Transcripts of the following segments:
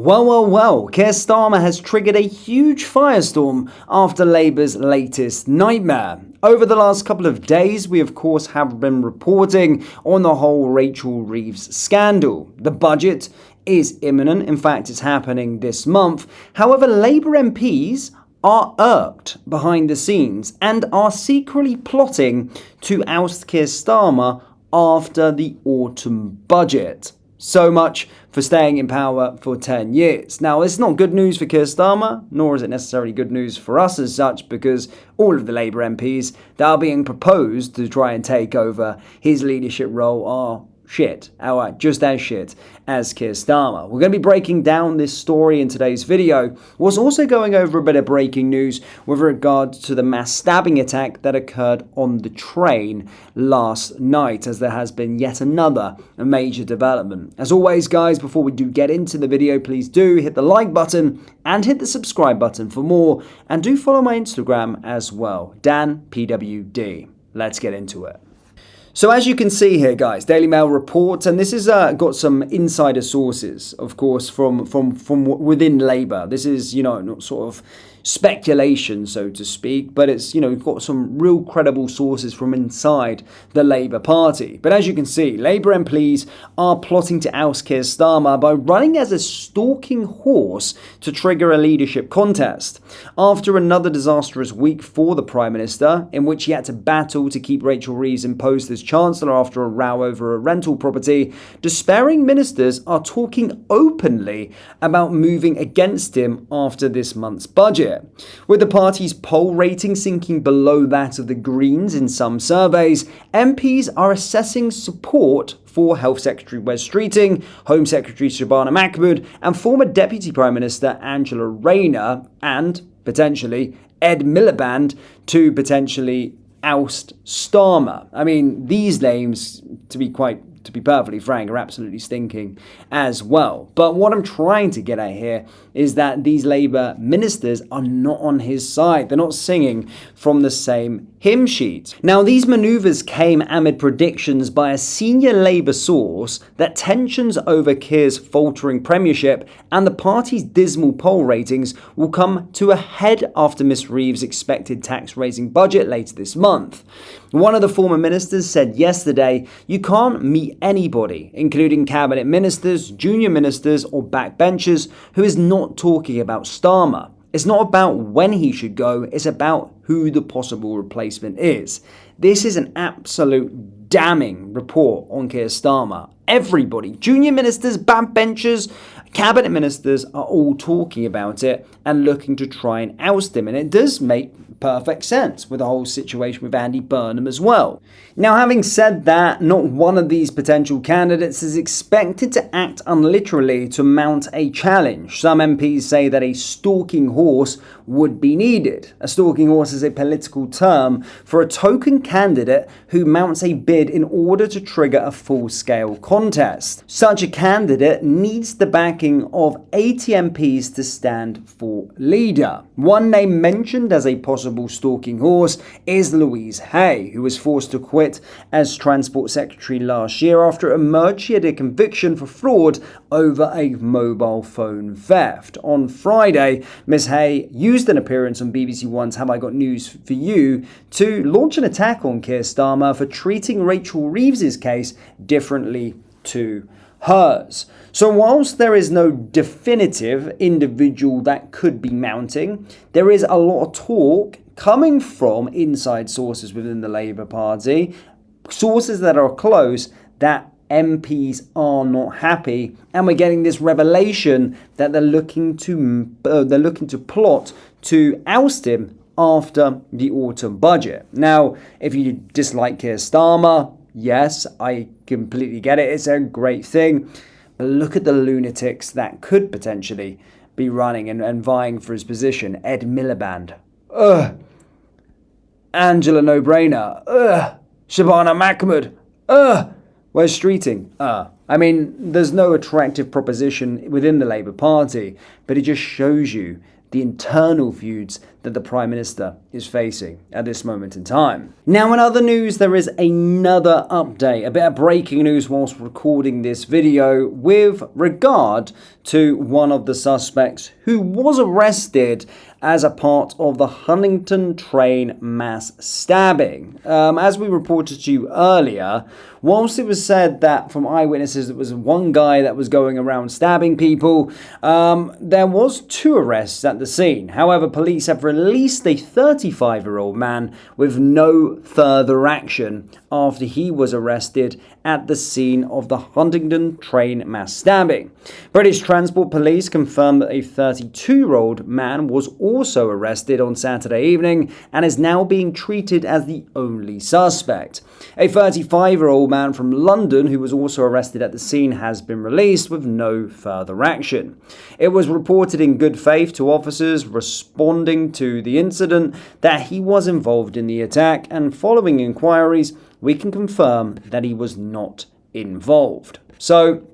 Well, Keir Starmer has triggered a huge firestorm after Labour's latest nightmare. Over the last couple of days, we of course have been reporting on the whole Rachel Reeves scandal. The budget is imminent, in fact it's happening this month. However, Labour MPs are irked behind the scenes and are secretly plotting to oust Keir Starmer after the autumn budget. So much for staying in power for 10 years. Now, it's not good news for Keir Starmer, nor is it necessarily good news for us as such, because all of the Labour MPs that are being proposed to try and take over his leadership role are shit. Alright, just as shit as Keir Starmer. We're going to be breaking down this story in today's video. We're also going over a bit of breaking news with regard to the mass stabbing attack that occurred on the train last night, as there has been yet another major development. As always, guys, before we do get into the video, please do hit the like button and hit the subscribe button for more, and do follow my Instagram as well, DanPWD. Let's get into it. So as you can see here, guys, Daily Mail reports, and this has got some insider sources, of course, from within Labour. This is, not sort of speculation, so to speak, but it's, got some real credible sources from inside the Labour Party. But as you can see, Labour MPs are plotting to oust Keir Starmer by running as a stalking horse to trigger a leadership contest. After another disastrous week for the Prime Minister, in which he had to battle to keep Rachel Reeves in post as Chancellor after a row over a rental property, despairing ministers are talking openly about moving against him after this month's budget. With the party's poll rating sinking below that of the Greens in some surveys, MPs are assessing support for Health Secretary Wes Streeting, Home Secretary Shabana Mahmood, and former Deputy Prime Minister Angela Rayner, and potentially Ed Miliband, to potentially oust Starmer. I mean, these names, to be perfectly frank, are absolutely stinking as well. But what I'm trying to get at here is that these Labour ministers are not on his side. They're not singing from the same hymn sheet. Now, these manoeuvres came amid predictions by a senior Labour source that tensions over Keir's faltering premiership and the party's dismal poll ratings will come to a head after Miss Reeves' expected tax-raising budget later this month. One of the former ministers said yesterday, "You can't meet anybody, including cabinet ministers, junior ministers, or backbenchers, who is not talking about Starmer. It's not about when he should go, it's about who the possible replacement is." This is an absolute damning report on Keir Starmer. Everybody, junior ministers, backbenchers, cabinet ministers, are all talking about it and looking to try and oust him. And it does make perfect sense with the whole situation with Andy Burnham as well. Now, having said that, not one of these potential candidates is expected to act unliterally to mount a challenge. Some MPs say that a stalking horse would be needed. A stalking horse is a political term for a token candidate who mounts a bid in order to trigger a full-scale contest. Such a candidate needs the backing of 80 MPs to stand for leader. One name mentioned as a possible stalking horse is Louise Hay, who was forced to quit as Transport Secretary last year after it emerged she had a conviction for fraud over a mobile phone theft. On Friday, Ms Hay used an appearance on BBC One's Have I Got News For You to launch an attack on Keir Starmer for treating Rachel Reeves' case differently to hers. So whilst there is no definitive individual that could be mounting, there is a lot of talk coming from inside sources within the Labour Party, sources that are close, that MPs are not happy, and we're getting this revelation that they're looking to plot to oust him after the autumn budget. Now, if you dislike Keir Starmer, yes, I completely get it. It's a great thing. But look at the lunatics that could potentially be running and vying for his position. Ed Miliband. Ugh. Angela No-Brainer. Ugh. Shabana Mahmood. Ugh. Wes Streeting. I mean, there's no attractive proposition within the Labour Party, but it just shows you the internal feuds that the Prime Minister is facing at this moment in time. Now, in other news, there is another update, a bit of breaking news whilst recording this video with regard to one of the suspects who was arrested as a part of the Huntingdon train mass stabbing. As we reported to you earlier, whilst it was said that from eyewitnesses there was one guy that was going around stabbing people, there was 2 arrests at the scene. However, police have released a 35-year-old man with no further action after he was arrested at the scene of the Huntingdon train mass stabbing. British Transport Police confirmed that a 32-year-old man was also arrested on Saturday evening and is now being treated as the only suspect. A 35-year-old man from London who was also arrested at the scene has been released with no further action. It was reported in good faith to officers responding to the incident that he was involved in the attack, and following inquiries, we can confirm that he was not involved. So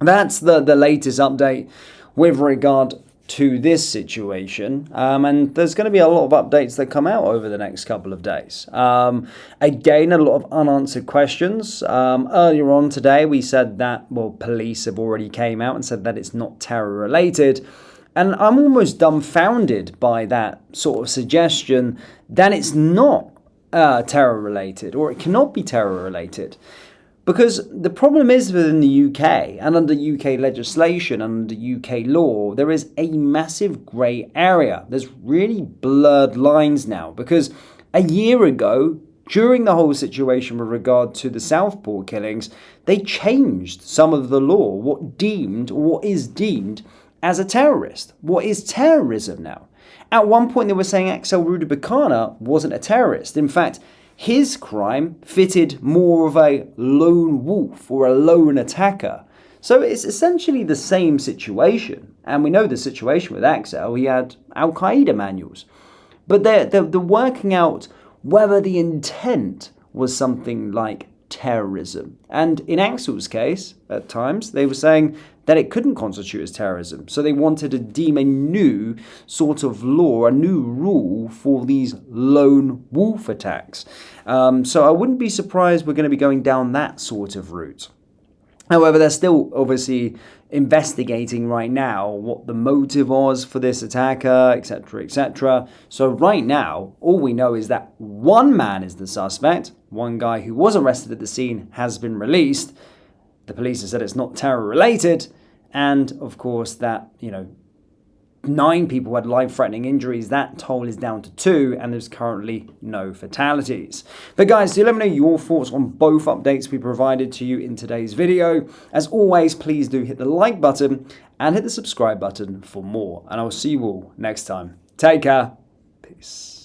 that's the latest update with regard to this situation, and there's going to be a lot of updates that come out over the next couple of days. Again, a lot of unanswered questions. Earlier on today, we said that, police have already came out and said that it's not terror related. And I'm almost dumbfounded by that sort of suggestion that it's not terror related, or it cannot be terror related. Because the problem is within the UK, and under UK legislation, under UK law, there is a massive grey area. There's really blurred lines now. Because a year ago, during the whole situation with regard to the Southport killings, they changed some of the law, what is deemed as a terrorist. What is terrorism now? At one point, they were saying Axel Rudabakana wasn't a terrorist. In fact, his crime fitted more of a lone wolf or a lone attacker. So it's essentially the same situation. And we know the situation with Axel. He had Al-Qaeda manuals. But they're working out whether the intent was something like terrorism. And in Axel's case, at times, they were saying that it couldn't constitute as terrorism. So they wanted to deem a new sort of law, a new rule for these lone wolf attacks. So I wouldn't be surprised we're going to be going down that sort of route. However, they're still obviously investigating right now what the motive was for this attacker, etc., etc. So right now, all we know is that one man is the suspect. One guy who was arrested at the scene has been released. The police have said it's not terror related. And of course that, 9 people had life-threatening injuries. That toll is down to 2, and there's currently no fatalities. But guys, do let me know your thoughts on both updates we provided to you in today's video. As always, please do hit the like button and hit the subscribe button for more. And I'll see you all next time. Take care. Peace.